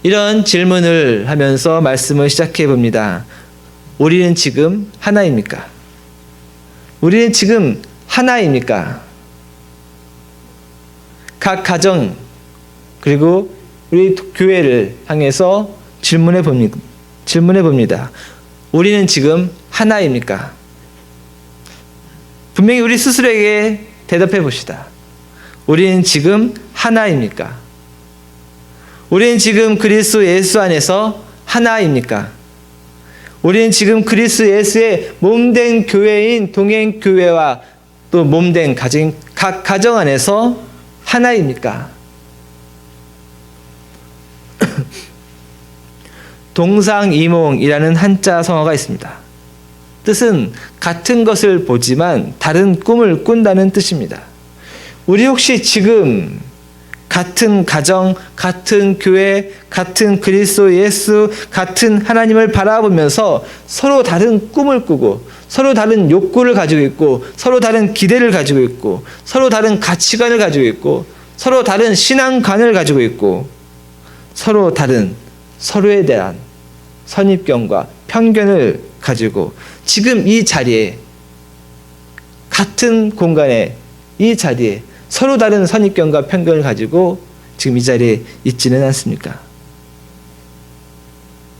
이런 질문을 하면서 말씀을 시작해 봅니다. 우리는 지금 하나입니까? 우리는 지금 하나입니까? 각 가정 그리고 우리 교회를 향해서 질문해 봅니다. 우리는 지금 하나입니까? 분명히 우리 스스로에게 대답해 봅시다. 우리는 지금 하나입니까? 우리는 지금 그리스도 예수 안에서 하나입니까? 우리는 지금 그리스도 예수의 몸된 교회인 동행교회와 또 몸된 각 가정 안에서 하나입니까? 동상이몽이라는 한자 성어가 있습니다. 뜻은 같은 것을 보지만 다른 꿈을 꾼다는 뜻입니다. 우리 혹시 지금 같은 가정, 같은 교회, 같은 그리스도 예수, 같은 하나님을 바라보면서 서로 다른 꿈을 꾸고 서로 다른 욕구를 가지고 있고 서로 다른 기대를 가지고 있고 서로 다른 가치관을 가지고 있고 서로 다른 신앙관을 가지고 있고 서로 다른 서로에 대한 선입견과 편견을 가지고 지금 이 자리에 같은 공간에 이 자리에 서로 다른 선입견과 편견을 가지고 지금 이 자리에 있지는 않습니까?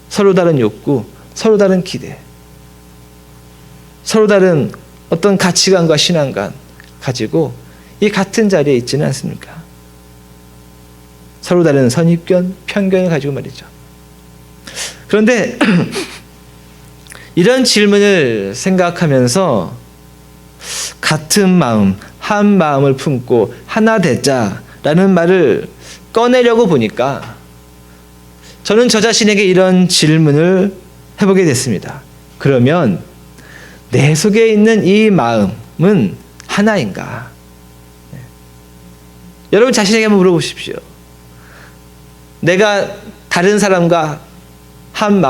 서로 다른 욕구, 서로 다른 기대, 서로 다른 어떤 가치관과 신앙관 가지고 이 같은 자리에 있지는 않습니까? 서로 다른 선입견, 편견을 가지고 말이죠. 그런데 이런 질문을 생각하면서 같은 마음, 한 마음을 품고 하나 되자라는 말을 꺼내려고 보니까 저는 저 자신에게 이런 질문을 해보게 됐습니다. 그러면 내 속에 있는 이 마음은 하나인가? 여러분 자신에게 한번 물어보십시오. 내가 다른 사람과 한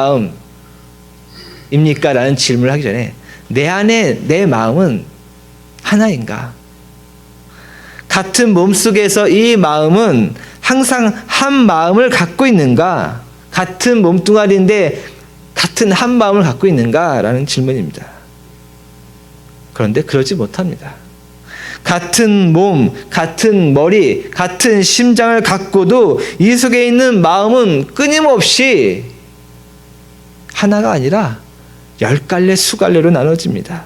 마음입니까? 라는 질문을 하기 전에 내 안에 내 마음은 하나인가? 같은 몸속에서 이 마음은 항상 한 마음을 갖고 있는가? 같은 몸뚱아리인데 같은 한 마음을 갖고 있는가? 라는 질문입니다. 그런데 그러지 못합니다. 같은 몸, 같은 머리, 같은 심장을 갖고도 이 속에 있는 마음은 끊임없이 하나가 아니라 10갈래, 수갈래로 나눠집니다.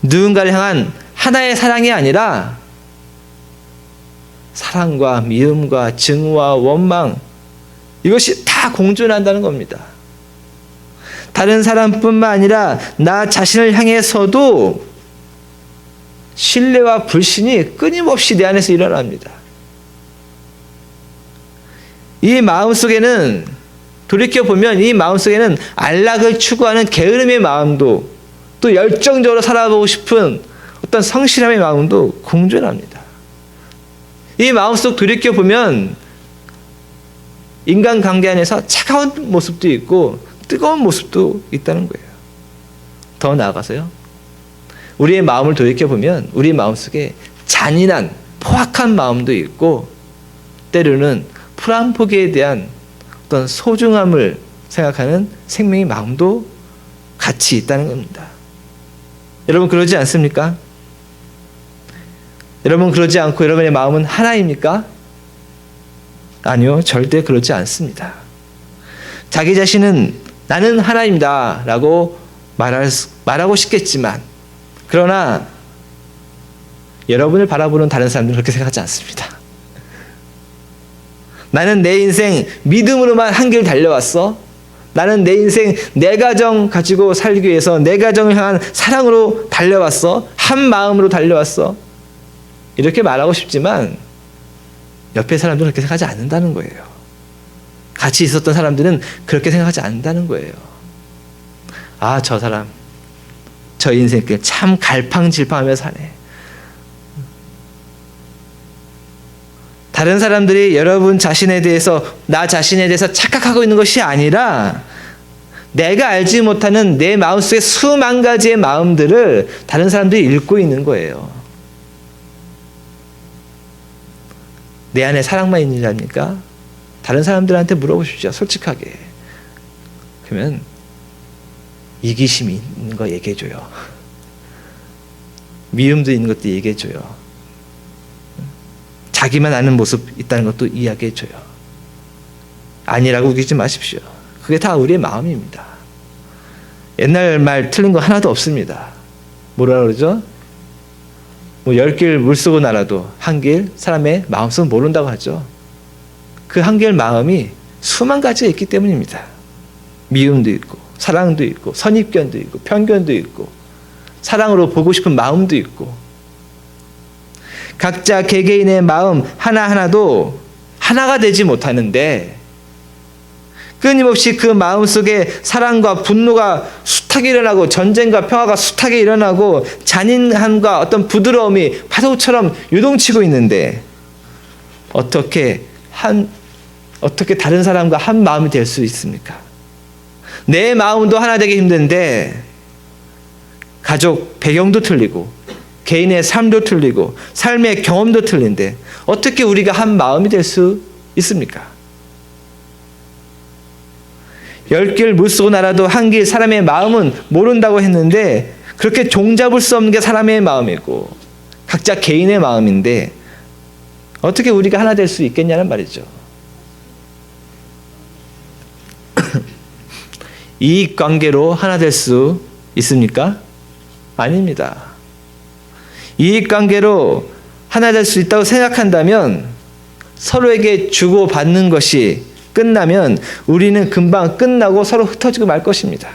누군가를 향한 하나의 사랑이 아니라 사랑과 미움과 증오와 원망 이것이 다 공존한다는 겁니다. 다른 사람뿐만 아니라 나 자신을 향해서도 신뢰와 불신이 끊임없이 내 안에서 일어납니다. 이 마음속에는 돌이켜보면 이 마음속에는 안락을 추구하는 게으름의 마음도 또 열정적으로 살아보고 싶은 어떤 성실함의 마음도 공존합니다. 이 마음속 돌이켜보면 인간관계 안에서 차가운 모습도 있고 뜨거운 모습도 있다는 거예요. 더 나아가서요. 우리의 마음을 돌이켜보면 우리 마음속에 잔인한 포악한 마음도 있고 때로는 풀 한 포기에 대한 어떤 소중함을 생각하는 생명의 마음도 같이 있다는 겁니다. 여러분 그러지 않습니까? 여러분 그러지 않고 여러분의 마음은 하나입니까? 아니요, 절대 그러지 않습니다. 자기 자신은 나는 하나입니다 라고 말하고 싶겠지만 그러나 여러분을 바라보는 다른 사람들은 그렇게 생각하지 않습니다. 나는 내 인생 믿음으로만 한 길 달려왔어. 나는 내 인생 내 가정 가지고 살기 위해서 내 가정을 향한 사랑으로 달려왔어. 한 마음으로 달려왔어. 이렇게 말하고 싶지만 옆에 사람들은 그렇게 생각하지 않는다는 거예요. 같이 있었던 사람들은 그렇게 생각하지 않는다는 거예요. 아, 저 사람 저 인생길 참 갈팡질팡하며 사네. 다른 사람들이 여러분 자신에 대해서 나 자신에 대해서 착각하고 있는 것이 아니라 내가 알지 못하는 내 마음속에 수만 가지의 마음들을 다른 사람들이 읽고 있는 거예요. 내 안에 사랑만 있는 줄 압니까? 다른 사람들한테 물어보십시오. 솔직하게. 그러면 이기심이 있는 거 얘기해줘요. 미움도 있는 것도 얘기해줘요. 자기만 아는 모습 있다는 것도 이야기해줘요. 아니라고 우기지 마십시오. 그게 다 우리의 마음입니다. 옛날 말 틀린 거 하나도 없습니다. 뭐라 그러죠? 뭐 10길 물 쓰고 날아도 한길 사람의 마음속은 모른다고 하죠. 그 한길 마음이 수만 가지가 있기 때문입니다. 미움도 있고 사랑도 있고 선입견도 있고 편견도 있고 사랑으로 보고 싶은 마음도 있고 각자 개개인의 마음 하나하나도 하나가 되지 못하는데 끊임없이 그 마음속에 사랑과 분노가 숱하게 일어나고 전쟁과 평화가 숱하게 일어나고 잔인함과 어떤 부드러움이 파도처럼 요동치고 있는데 어떻게 다른 사람과 한 마음이 될 수 있습니까? 내 마음도 하나 되기 힘든데 가족 배경도 틀리고 개인의 삶도 틀리고 삶의 경험도 틀린데 어떻게 우리가 한 마음이 될 수 있습니까? 10길 물 쓰고 날아도 한 길 사람의 마음은 모른다고 했는데 그렇게 종잡을 수 없는 게 사람의 마음이고 각자 개인의 마음인데 어떻게 우리가 하나 될 수 있겠냐는 말이죠. 이익관계로 하나 될 수 있습니까? 아닙니다. 이익관계로 하나 될 수 있다고 생각한다면 서로에게 주고받는 것이 끝나면 우리는 금방 끝나고 서로 흩어지고 말 것입니다.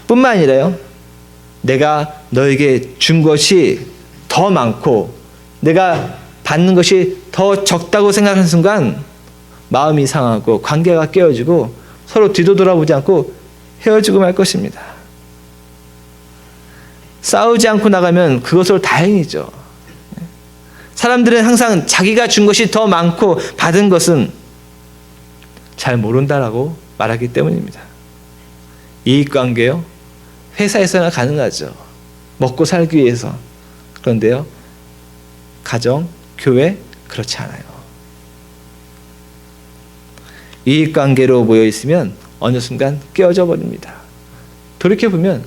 뿐만 아니라요. 내가 너에게 준 것이 더 많고 내가 받는 것이 더 적다고 생각하는 순간 마음이 상하고 관계가 깨어지고 서로 뒤도 돌아보지 않고 헤어지고 말 것입니다. 싸우지 않고 나가면 그것으로 다행이죠. 사람들은 항상 자기가 준 것이 더 많고 받은 것은 잘 모른다라고 말하기 때문입니다. 이익관계요. 회사에서나 가능하죠. 먹고 살기 위해서. 그런데요. 가정, 교회 그렇지 않아요. 이익관계로 모여있으면 어느 순간 깨어져 버립니다. 돌이켜보면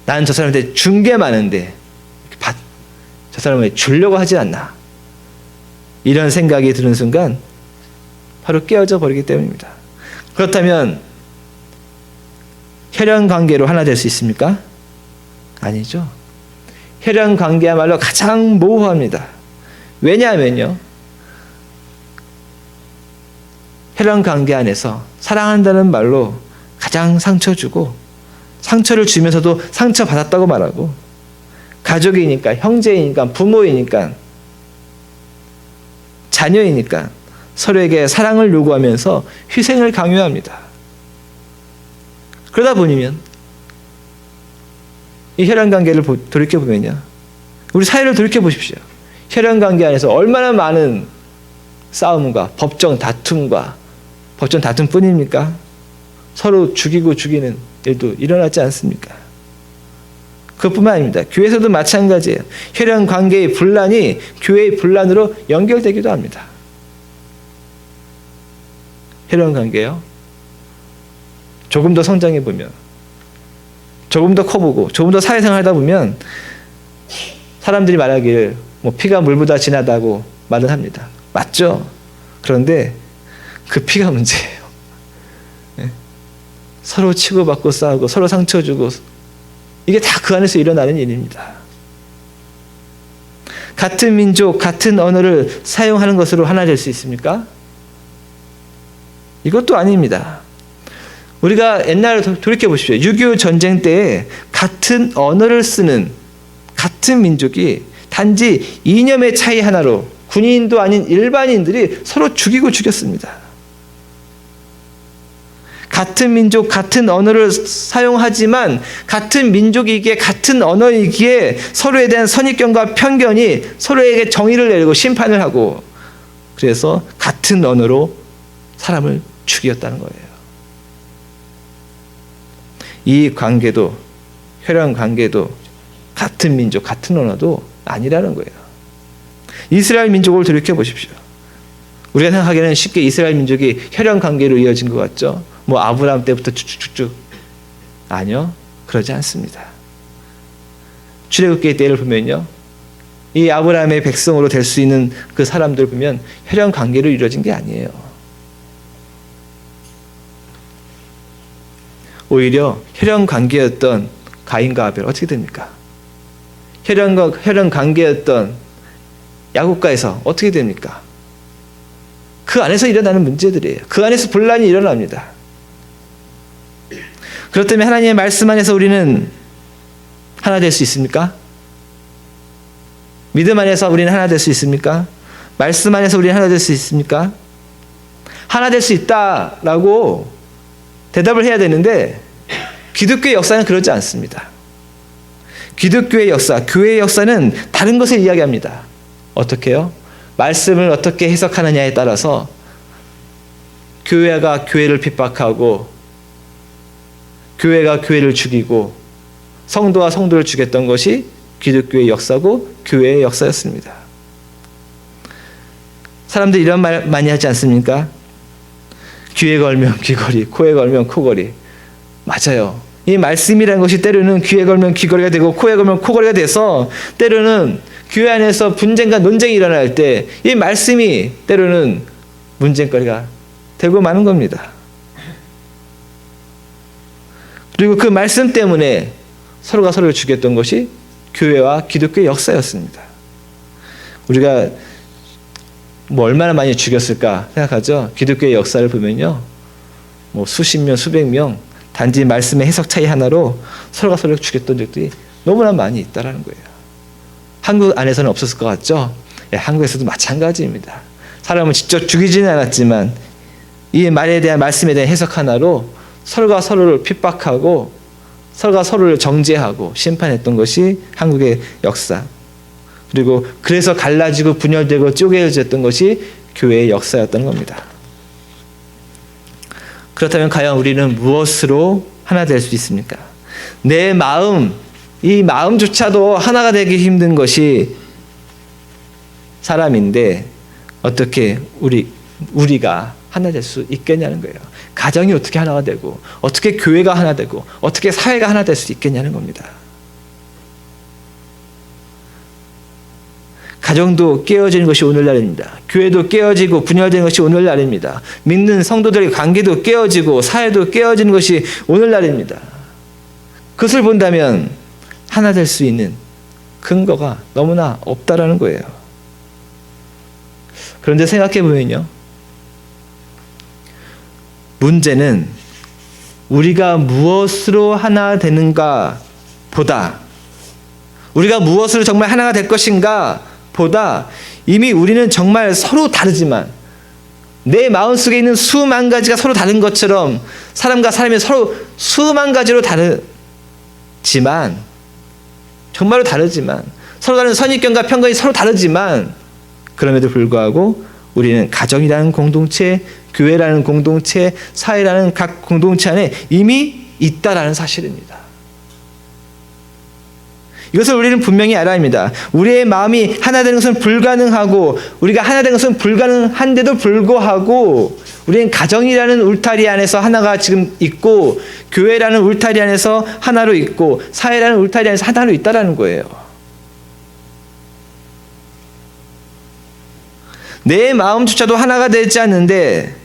나는 저 사람한테 준 게 많은데 저 사람을 주려고 하지 않나. 이런 생각이 드는 순간 바로 깨어져 버리기 때문입니다. 그렇다면 혈연관계로 하나 될 수 있습니까? 아니죠. 혈연관계야말로 가장 모호합니다. 왜냐하면요. 혈연관계 안에서 사랑한다는 말로 가장 상처 주고 상처를 주면서도 상처받았다고 말하고 가족이니까 형제이니까 부모이니까 자녀이니까 서로에게 사랑을 요구하면서 희생을 강요합니다. 그러다 보면 이 혈연관계를 돌이켜보면요. 우리 사회를 돌이켜보십시오. 혈연관계 안에서 얼마나 많은 싸움과 법정 다툼뿐입니까? 서로 죽이고 죽이는 일도 일어나지 않습니까? 그것뿐만 아닙니다. 교회에서도 마찬가지예요. 혈연관계의 분란이 교회의 분란으로 연결되기도 합니다. 혈연관계요. 조금 더 성장해보면 조금 더 커보고 조금 더 사회생활 하다 보면 사람들이 말하기를 피가 물보다 진하다고 말은 합니다. 맞죠? 그런데 그 피가 문제예요. 네? 서로 치고받고 싸우고 서로 상처 주고 이게 다 그 안에서 일어나는 일입니다. 같은 민족, 같은 언어를 사용하는 것으로 하나 될 수 있습니까? 이것도 아닙니다. 우리가 옛날을 돌이켜보십시오. 6.25 전쟁 때에 같은 언어를 쓰는 같은 민족이 단지 이념의 차이 하나로 군인도 아닌 일반인들이 서로 죽이고 죽였습니다. 같은 민족, 같은 언어를 사용하지만 같은 민족이기에 같은 언어이기에 서로에 대한 선입견과 편견이 서로에게 정의를 내리고 심판을 하고 그래서 같은 언어로 사람을 죽였다는 거예요. 이 관계도 혈연 관계도 같은 민족, 같은 언어도 아니라는 거예요. 이스라엘 민족을 돌이켜 보십시오. 우리가 생각하기에는 쉽게 이스라엘 민족이 혈연 관계로 이어진 것 같죠. 뭐 아브라함 때부터 쭉쭉쭉. 아니요. 그러지 않습니다. 출애굽기의 때를 보면요. 이 아브라함의 백성으로 될 수 있는 그 사람들 보면 혈연 관계로 이루어진 게 아니에요. 오히려 혈연 관계였던 가인과 아벨 어떻게 됩니까? 혈연 관계였던 야곱과에서 어떻게 됩니까? 그 안에서 일어나는 문제들이에요. 그 안에서 분란이 일어납니다. 그렇다면 하나님의 말씀 안에서 우리는 하나 될 수 있습니까? 믿음 안에서 우리는 하나 될 수 있습니까? 말씀 안에서 우리는 하나 될 수 있습니까? 하나 될 수 있다라고 대답을 해야 되는데 기독교의 역사는 그러지 않습니다. 기독교의 역사, 교회의 역사는 다른 것을 이야기합니다. 어떻게요? 말씀을 어떻게 해석하느냐에 따라서 교회가 교회를 핍박하고 교회가 교회를 죽이고 성도가 성도를 죽였던 것이 기독교의 역사고 교회의 역사였습니다. 사람들이 이런 말 많이 하지 않습니까? 귀에 걸면 귀걸이, 코에 걸면 코걸이. 맞아요. 이 말씀이라는 것이 때로는 귀에 걸면 귀걸이가 되고 코에 걸면 코걸이가 돼서 때로는 교회 안에서 분쟁과 논쟁이 일어날 때 이 말씀이 때로는 문쟁거리가 되고 마는 겁니다. 그리고 그 말씀 때문에 서로가 서로를 죽였던 것이 교회와 기독교의 역사였습니다. 우리가 뭐 얼마나 많이 죽였을까 생각하죠. 기독교의 역사를 보면요, 뭐 수십 명, 수백 명 단지 말씀의 해석 차이 하나로 서로가 서로를 죽였던 적들이 너무나 많이 있다라는 거예요. 한국 안에서는 없었을 것 같죠? 예, 한국에서도 마찬가지입니다. 사람을 직접 죽이지는 않았지만 이 말에 대한 말씀에 대한 해석 하나로 서로가 서로를 핍박하고 서로가 서로를 정죄하고 심판했던 것이 한국의 역사. 그리고 그래서 갈라지고 분열되고 쪼개졌던 것이 교회의 역사였던 겁니다. 그렇다면 과연 우리는 무엇으로 하나 될 수 있습니까? 내 마음, 이 마음조차도 하나가 되기 힘든 것이 사람인데 어떻게 우리가 하나 될 수 있겠냐는 거예요. 가정이 어떻게 하나가 되고 어떻게 교회가 하나 되고 어떻게 사회가 하나 될 수 있겠냐는 겁니다. 가정도 깨어지는 것이 오늘날입니다. 교회도 깨어지고 분열되는 것이 오늘날입니다. 믿는 성도들의 관계도 깨어지고 사회도 깨어지는 것이 오늘날입니다. 그것을 본다면 하나 될 수 있는 근거가 너무나 없다라는 거예요. 그런데 생각해 보면요, 문제는 우리가 무엇으로 하나 되는가 보다, 우리가 무엇으로 정말 하나가 될 것인가 보다, 이미 우리는 정말 서로 다르지만 내 마음속에 있는 수만 가지가 서로 다른 것처럼 사람과 사람이 서로 수만 가지로 다르지만, 정말로 다르지만, 서로 다른 선입견과 편견이 서로 다르지만 그럼에도 불구하고 우리는 가정이라는 공동체, 교회라는 공동체, 사회라는 각 공동체 안에 이미 있다라는 사실입니다. 이것을 우리는 분명히 알아야 합니다. 우리의 마음이 하나 되는 것은 불가능하고 우리가 하나 되는 것은 불가능한데도 불구하고 우리는 가정이라는 울타리 안에서 하나가 지금 있고 교회라는 울타리 안에서 하나로 있고 사회라는 울타리 안에서 하나로 있다라는 거예요. 내 마음조차도 하나가 되지 않는데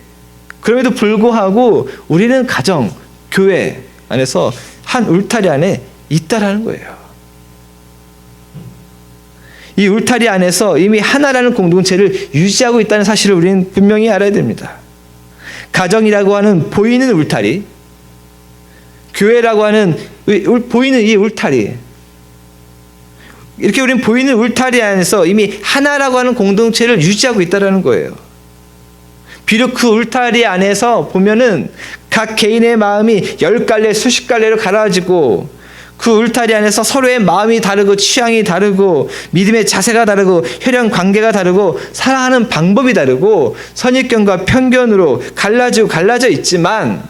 그럼에도 불구하고 우리는 가정, 교회 안에서 한 울타리 안에 있다라는 거예요. 이 울타리 안에서 이미 하나라는 공동체를 유지하고 있다는 사실을 우리는 분명히 알아야 됩니다. 가정이라고 하는 보이는 울타리, 교회라고 하는 보이는 이 울타리, 이렇게 우리는 보이는 울타리 안에서 이미 하나라고 하는 공동체를 유지하고 있다는 거예요. 비록 그 울타리 안에서 보면은 각 개인의 마음이 10갈래 수십 갈래로 갈라지고 그 울타리 안에서 서로의 마음이 다르고 취향이 다르고 믿음의 자세가 다르고 혈연 관계가 다르고 살아가는 방법이 다르고 선입견과 편견으로 갈라져 있지만,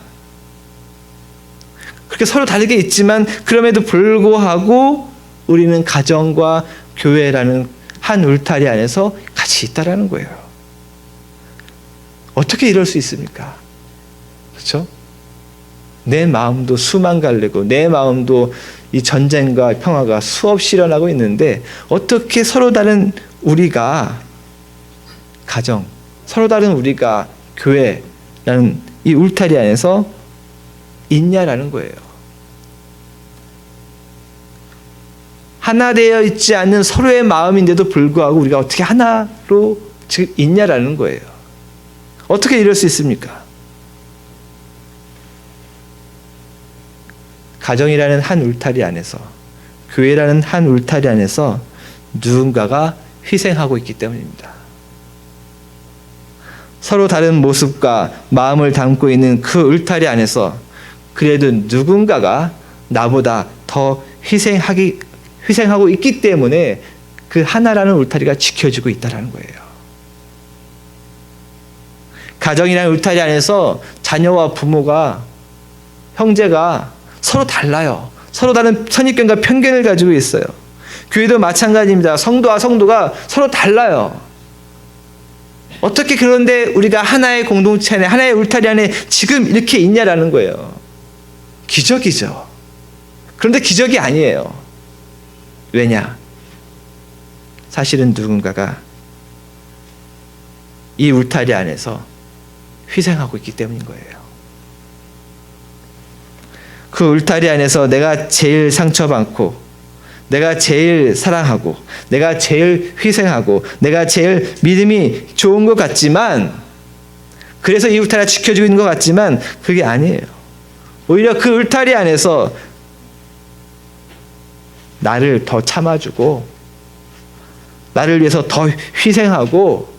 그렇게 서로 다르게 있지만 그럼에도 불구하고 우리는 가정과 교회라는 한 울타리 안에서 같이 있다라는 거예요. 어떻게 이럴 수 있습니까? 그렇죠? 내 마음도 수만 갈래고 내 마음도 이 전쟁과 평화가 수없이 일어나고 있는데 어떻게 서로 다른 우리가 가정, 서로 다른 우리가 교회라는 이 울타리 안에서 있냐라는 거예요. 하나 되어 있지 않는 서로의 마음인데도 불구하고 우리가 어떻게 하나로 지금 있냐라는 거예요. 어떻게 이럴 수 있습니까? 가정이라는 한 울타리 안에서, 교회라는 한 울타리 안에서 누군가가 희생하고 있기 때문입니다. 서로 다른 모습과 마음을 담고 있는 그 울타리 안에서 그래도 누군가가 나보다 더 희생하고 있기 때문에 그 하나라는 울타리가 지켜지고 있다는 거예요. 가정이라는 울타리 안에서 자녀와 부모가, 형제가 서로 달라요. 서로 다른 선입견과 편견을 가지고 있어요. 교회도 마찬가지입니다. 성도와 성도가 서로 달라요. 어떻게 그런데 우리가 하나의 공동체 안에, 하나의 울타리 안에 지금 이렇게 있냐라는 거예요. 기적이죠. 그런데 기적이 아니에요. 왜냐? 사실은 누군가가 이 울타리 안에서 희생하고 있기 때문인 거예요. 그 울타리 안에서 내가 제일 상처받고, 내가 제일 사랑하고, 내가 제일 희생하고, 내가 제일 믿음이 좋은 것 같지만, 그래서 이 울타리가 지켜지고 있는 것 같지만 그게 아니에요. 오히려 그 울타리 안에서 나를 더 참아주고, 나를 위해서 더 희생하고,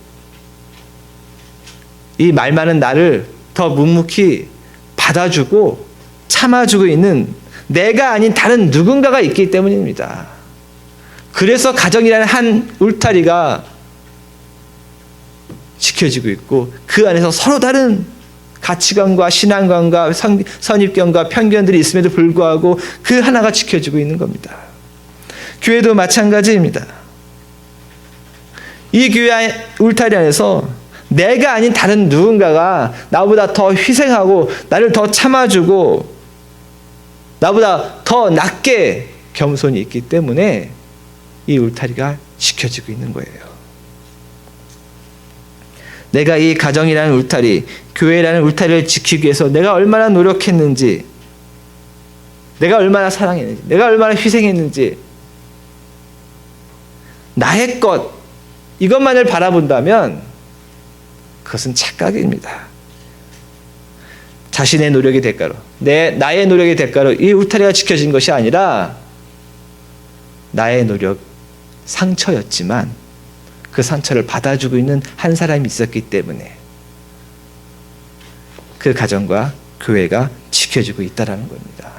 이 말 많은 나를 더 묵묵히 받아주고 참아주고 있는 내가 아닌 다른 누군가가 있기 때문입니다. 그래서 가정이라는 한 울타리가 지켜지고 있고 그 안에서 서로 다른 가치관과 신앙관과 선입견과 편견들이 있음에도 불구하고 그 하나가 지켜지고 있는 겁니다. 교회도 마찬가지입니다. 이 교회 울타리 안에서 내가 아닌 다른 누군가가 나보다 더 희생하고 나를 더 참아주고 나보다 더 낮게 겸손이 있기 때문에 이 울타리가 지켜지고 있는 거예요. 내가 이 가정이라는 울타리, 교회라는 울타리를 지키기 위해서 내가 얼마나 노력했는지, 내가 얼마나 사랑했는지, 내가 얼마나 희생했는지, 나의 것, 이것만을 바라본다면 그것은 착각입니다. 자신의 노력의 대가로, 나의 노력의 대가로 이 울타리가 지켜진 것이 아니라 나의 노력, 상처였지만 그 상처를 받아주고 있는 한 사람이 있었기 때문에 그 가정과 교회가 지켜지고 있다는 겁니다.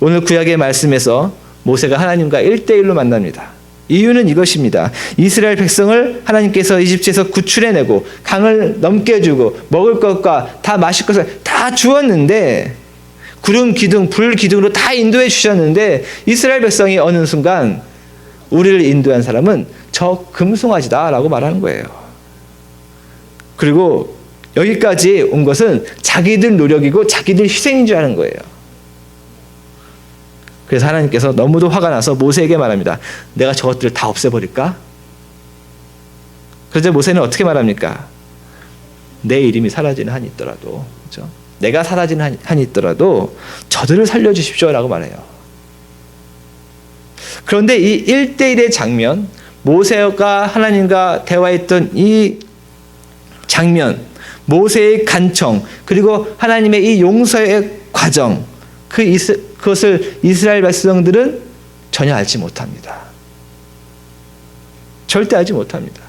오늘 구약의 말씀에서 모세가 하나님과 1대1로 만납니다. 이유는 이것입니다. 이스라엘 백성을 하나님께서 이집트에서 구출해내고 강을 넘게 해주고 먹을 것과 다 마실 것을 다 주었는데 구름 기둥, 불 기둥으로 다 인도해 주셨는데 이스라엘 백성이 어느 순간 우리를 인도한 사람은 저 금송아지다라고 말하는 거예요. 그리고 여기까지 온 것은 자기들 노력이고 자기들 희생인 줄 아는 거예요. 그래서 하나님께서 너무도 화가 나서 모세에게 말합니다. 내가 저것들을 다 없애버릴까? 그래서 모세는 어떻게 말합니까? 내 이름이 사라지는 한이 있더라도, 그렇죠? 내가 사라지는 한이 있더라도 저들을 살려주십시오 라고 말해요. 그런데 이 1대1의 장면, 모세가 하나님과 대화했던 이 장면, 모세의 간청, 그리고 하나님의 이 용서의 과정, 그것을 이스라엘 백성들은 전혀 알지 못합니다. 절대 알지 못합니다.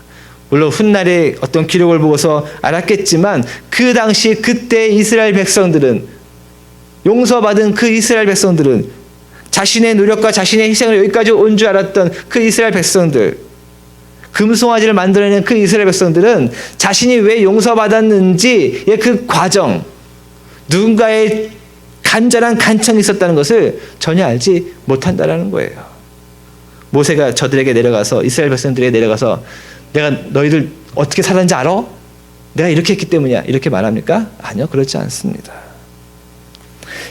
물론 훗날에 어떤 기록을 보고서 알았겠지만 그 당시 그때 이스라엘 백성들은, 용서받은 그 이스라엘 백성들은, 자신의 노력과 자신의 희생을 여기까지 온 줄 알았던 그 이스라엘 백성들, 금송아지를 만들어낸 그 이스라엘 백성들은 자신이 왜 용서받았는지의 그 과정, 누군가의 간절한 간청이 있었다는 것을 전혀 알지 못한다는 거예요. 모세가 저들에게 내려가서, 이스라엘 백성들에게 내려가서, 내가 너희들 어떻게 살았는지 알아? 내가 이렇게 했기 때문이야. 이렇게 말합니까? 아니요, 그렇지 않습니다.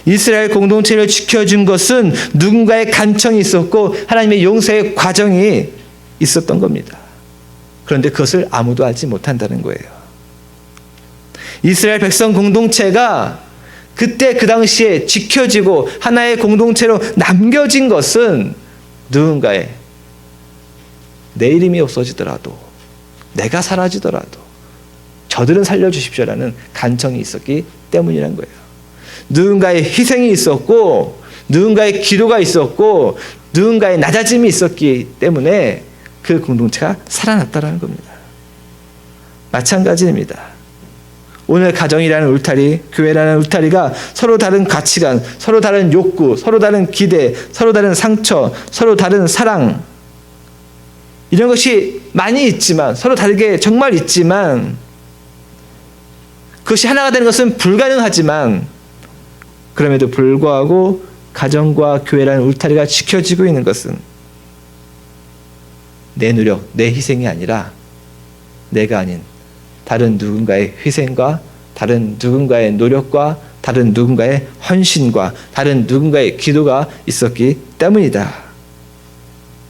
이스라엘 공동체를 지켜준 것은 누군가의 간청이 있었고 하나님의 용서의 과정이 있었던 겁니다. 그런데 그것을 아무도 알지 못한다는 거예요. 이스라엘 백성 공동체가 그때 그 당시에 지켜지고 하나의 공동체로 남겨진 것은 누군가의 내 이름이 없어지더라도 내가 사라지더라도 저들은 살려주십시오라는 간청이 있었기 때문이란 거예요. 누군가의 희생이 있었고 누군가의 기도가 있었고 누군가의 낮아짐이 있었기 때문에 그 공동체가 살아났다는 겁니다. 마찬가지입니다. 오늘 가정이라는 울타리, 교회라는 울타리가 서로 다른 가치관, 서로 다른 욕구, 서로 다른 기대, 서로 다른 상처, 서로 다른 사랑 이런 것이 많이 있지만 서로 다르게 정말 있지만 그것이 하나가 되는 것은 불가능하지만 그럼에도 불구하고 가정과 교회라는 울타리가 지켜지고 있는 것은 내 노력, 내 희생이 아니라 내가 아닌 다른 누군가의 희생과 다른 누군가의 노력과 다른 누군가의 헌신과 다른 누군가의 기도가 있었기 때문이다.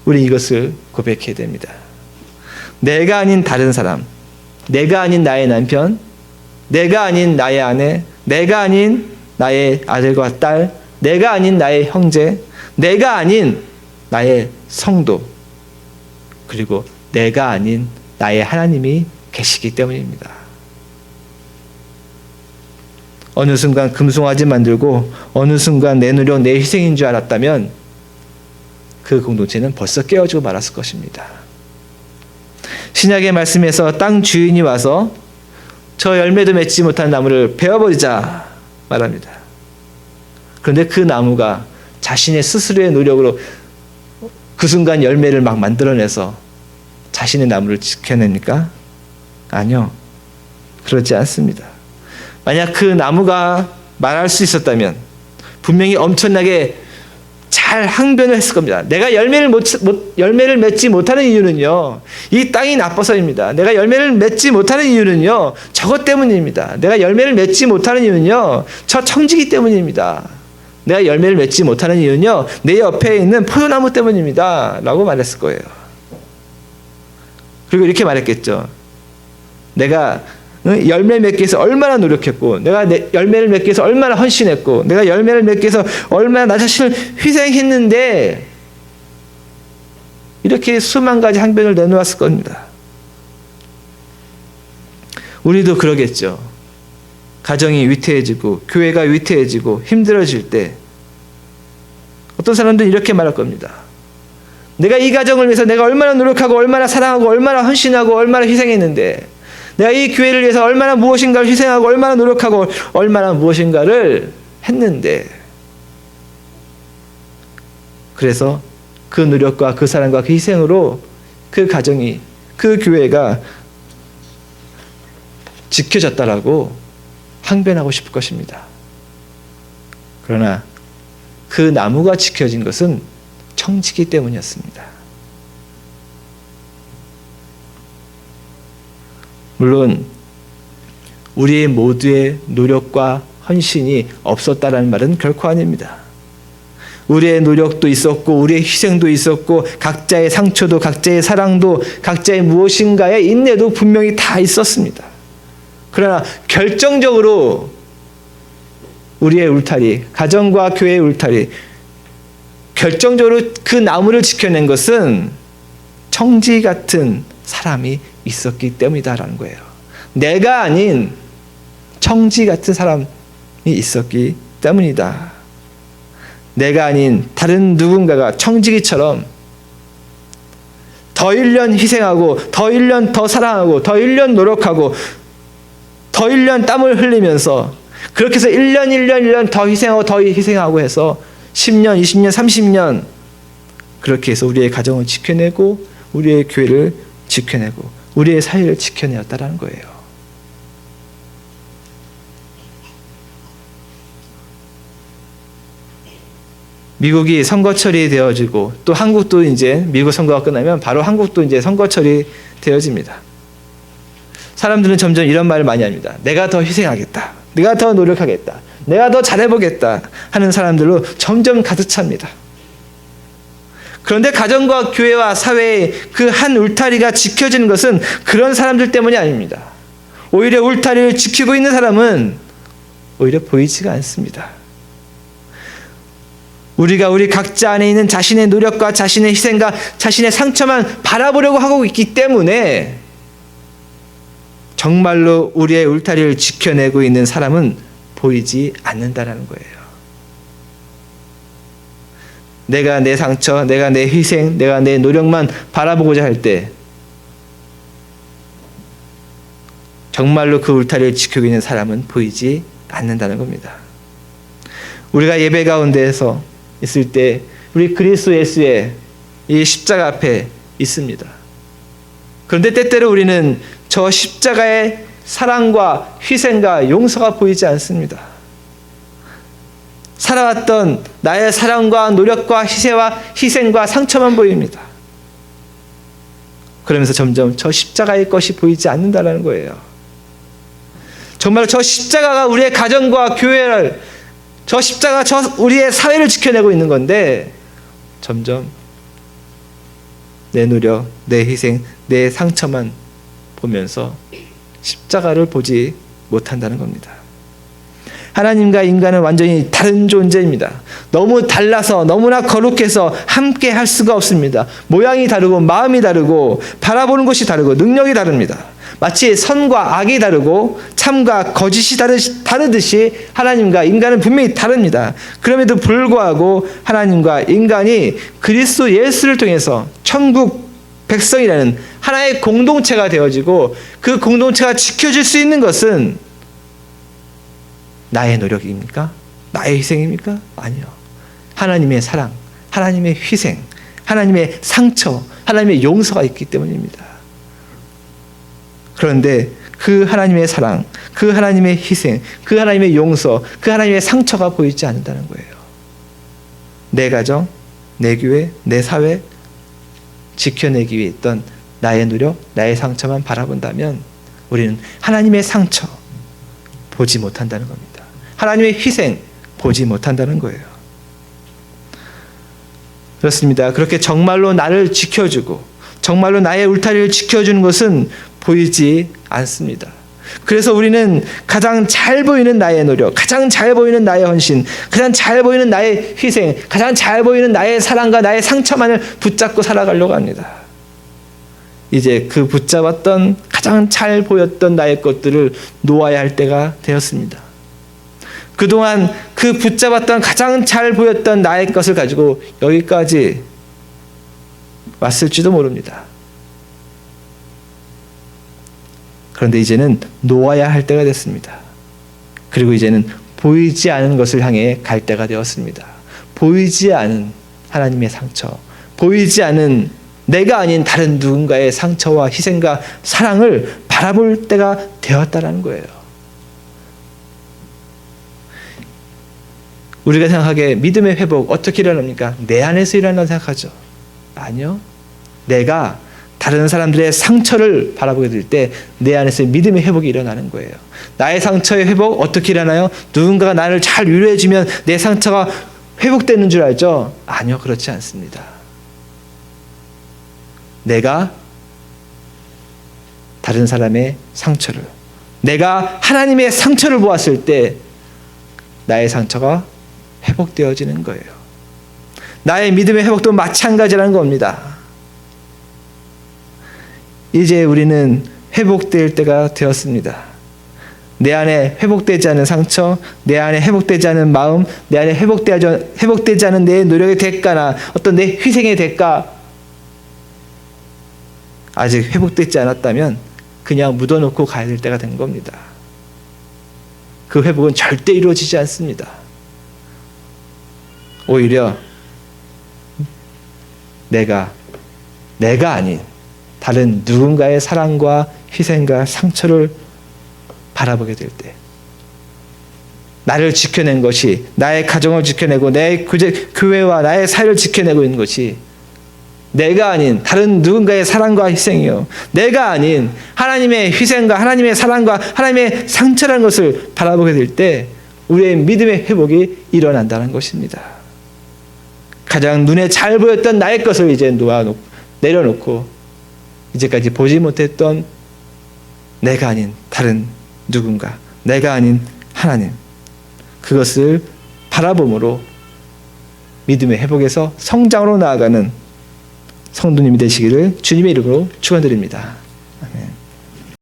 우리 이것을 고백해야 됩니다. 내가 아닌 다른 사람, 내가 아닌 나의 남편, 내가 아닌 나의 아내, 내가 아닌 나의 아들과 딸, 내가 아닌 나의 형제, 내가 아닌 나의 성도, 그리고 내가 아닌 나의 하나님이 계시기 때문입니다. 어느 순간 금송아지 만들고 어느 순간 내 노력, 내 희생인 줄 알았다면 그 공동체는 벌써 깨어지고 말았을 것입니다. 신약의 말씀에서 땅 주인이 와서 저 열매도 맺지 못한 나무를 베어버리자 말합니다. 그런데 그 나무가 자신의 스스로의 노력으로 그 순간 열매를 막 만들어내서 자신의 나무를 지켜냅니까? 아니요. 그렇지 않습니다. 만약 그 나무가 말할 수 있었다면 분명히 엄청나게 잘 항변을 했을 겁니다. 내가 열매를 맺지 못하는 이유는요, 이 땅이 나빠서입니다. 내가 열매를 맺지 못하는 이유는요, 저것 때문입니다. 내가 열매를 맺지 못하는 이유는요, 저 청지기 때문입니다. 내가 열매를 맺지 못하는 이유는요, 내 옆에 있는 포도나무 때문입니다. 라고 말했을 거예요. 그리고 이렇게 말했겠죠. 내가 열매 맺기 위해서 얼마나 노력했고, 내가 열매를 맺기 위해서 얼마나 헌신했고, 내가 열매를 맺기 위해서 얼마나 나 자신을 희생했는데, 이렇게 수만 가지 항변을 내놓았을 겁니다. 우리도 그러겠죠. 가정이 위태해지고 교회가 위태해지고 힘들어질 때 어떤 사람들은 이렇게 말할 겁니다. 내가 이 가정을 위해서 내가 얼마나 노력하고 얼마나 사랑하고 얼마나 헌신하고 얼마나 희생했는데, 내가 이 교회를 위해서 얼마나 무엇인가를 희생하고 얼마나 노력하고 얼마나 무엇인가를 했는데, 그래서 그 노력과 그 사랑과 그 희생으로 그 가정이, 그 교회가 지켜졌다라고 항변하고 싶을 것입니다. 그러나 그 나무가 지켜진 것은 청지기 때문이었습니다. 물론 우리 모두의 노력과 헌신이 없었다라는 말은 결코 아닙니다. 우리의 노력도 있었고 우리의 희생도 있었고 각자의 상처도 각자의 사랑도 각자의 무엇인가의 인내도 분명히 다 있었습니다. 그러나 결정적으로 우리의 울타리, 가정과 교회의 울타리, 결정적으로 그 나무를 지켜낸 것은 청지 같은 사람이 있었기 때문이다라는 거예요. 내가 아닌 청지 같은 사람이 있었기 때문이다. 내가 아닌 다른 누군가가 청지기처럼 더 1년 희생하고 더 1년 더 사랑하고 더 1년 노력하고 더 1년 땀을 흘리면서 그렇게 해서 1년 더 희생하고 해서 10년, 20년, 30년 그렇게 해서 우리의 가정을 지켜내고 우리의 교회를 지켜내고 우리의 사회를 지켜내었다라는 거예요. 미국이 선거철이 되어지고 또 한국도 이제 미국 선거가 끝나면 바로 한국도 이제 선거철이 되어집니다. 사람들은 점점 이런 말을 많이 합니다. 내가 더 희생하겠다. 내가 더 노력하겠다. 내가 더 잘해보겠다 하는 사람들로 점점 가득 찹니다. 그런데 가정과 교회와 사회의 그 한 울타리가 지켜지는 것은 그런 사람들 때문이 아닙니다. 오히려 울타리를 지키고 있는 사람은 오히려 보이지가 않습니다. 우리가 우리 각자 안에 있는 자신의 노력과 자신의 희생과 자신의 상처만 바라보려고 하고 있기 때문에 정말로 우리의 울타리를 지켜내고 있는 사람은 보이지 않는다는 거예요. 내가 내 상처, 내가 내 희생, 내가 내 노력만 바라보고자 할 때 정말로 그 울타리를 지키고 있는 사람은 보이지 않는다는 겁니다. 우리가 예배 가운데에서 있을 때 우리 그리스도 예수의 이 십자가 앞에 있습니다. 그런데 때때로 우리는 저 십자가의 사랑과 희생과 용서가 보이지 않습니다. 살아왔던 나의 사랑과 노력과 희생과 상처만 보입니다. 그러면서 점점 저 십자가의 것이 보이지 않는다는 거예요. 정말 저 십자가가 우리의 가정과 교회를, 저 십자가 우리의 사회를 지켜내고 있는 건데 점점 내 노력, 내 희생, 내 상처만 보면서 십자가를 보지 못한다는 겁니다. 하나님과 인간은 완전히 다른 존재입니다. 너무 달라서 너무나 거룩해서 함께 할 수가 없습니다. 모양이 다르고 마음이 다르고 바라보는 것이 다르고 능력이 다릅니다. 마치 선과 악이 다르고 참과 거짓이 다르듯이 하나님과 인간은 분명히 다릅니다. 그럼에도 불구하고 하나님과 인간이 그리스도 예수를 통해서 천국 백성이라는 하나의 공동체가 되어지고 그 공동체가 지켜질 수 있는 것은 나의 노력입니까? 나의 희생입니까? 아니요. 하나님의 사랑, 하나님의 희생, 하나님의 상처, 하나님의 용서가 있기 때문입니다. 그런데 그 하나님의 사랑, 그 하나님의 희생, 그 하나님의 용서, 그 하나님의 상처가 보이지 않는다는 거예요. 내 가정, 내 교회, 내 사회 지켜내기 위해 했던 나의 노력, 나의 상처만 바라본다면 우리는 하나님의 상처 보지 못한다는 겁니다. 하나님의 희생 보지 못한다는 거예요. 그렇습니다. 그렇게 정말로 나를 지켜주고 정말로 나의 울타리를 지켜주는 것은 보이지 않습니다. 그래서 우리는 가장 잘 보이는 나의 노력, 가장 잘 보이는 나의 헌신, 가장 잘 보이는 나의 희생, 가장 잘 보이는 나의 사랑과 나의 상처만을 붙잡고 살아가려고 합니다. 이제 그 붙잡았던 가장 잘 보였던 나의 것들을 놓아야 할 때가 되었습니다. 그동안 그 붙잡았던 가장 잘 보였던 나의 것을 가지고 여기까지 왔을지도 모릅니다. 그런데 이제는 놓아야 할 때가 됐습니다. 그리고 이제는 보이지 않은 것을 향해 갈 때가 되었습니다. 보이지 않은 하나님의 상처, 보이지 않은 내가 아닌 다른 누군가의 상처와 희생과 사랑을 바라볼 때가 되었다라는 거예요. 우리가 생각하기에 믿음의 회복 어떻게 일어납니까? 내 안에서 일어난다고 생각하죠. 아니요. 내가 다른 사람들의 상처를 바라보게 될 때 내 안에서 믿음의 회복이 일어나는 거예요. 나의 상처의 회복 어떻게 일어나요? 누군가가 나를 잘 위로해주면 내 상처가 회복되는 줄 알죠? 아니요. 그렇지 않습니다. 내가 다른 사람의 상처를, 내가 하나님의 상처를 보았을 때 나의 상처가 회복되어지는 거예요. 나의 믿음의 회복도 마찬가지라는 겁니다. 이제 우리는 회복될 때가 되었습니다. 내 안에 회복되지 않은 상처, 내 안에 회복되지 않은 마음, 내 안에 회복되지 않은 내 노력의 대가나 어떤 내 희생의 대가 아직 회복되지 않았다면 그냥 묻어놓고 가야 될 때가 된 겁니다. 그 회복은 절대 이루어지지 않습니다. 오히려 내가 아닌 다른 누군가의 사랑과 희생과 상처를 바라보게 될 때, 나를 지켜낸 것이, 나의 가정을 지켜내고 내 교회와 나의 사회를 지켜내고 있는 것이 내가 아닌 다른 누군가의 사랑과 희생이요, 내가 아닌 하나님의 희생과 하나님의 사랑과 하나님의 상처라는 것을 바라보게 될 때 우리의 믿음의 회복이 일어난다는 것입니다. 가장 눈에 잘 보였던 나의 것을 이제 내려놓고 이제까지 보지 못했던 내가 아닌 다른 누군가, 내가 아닌 하나님, 그것을 바라봄으로 믿음의 회복에서 성장으로 나아가는 성도님이 되시기를 주님의 이름으로 축원드립니다.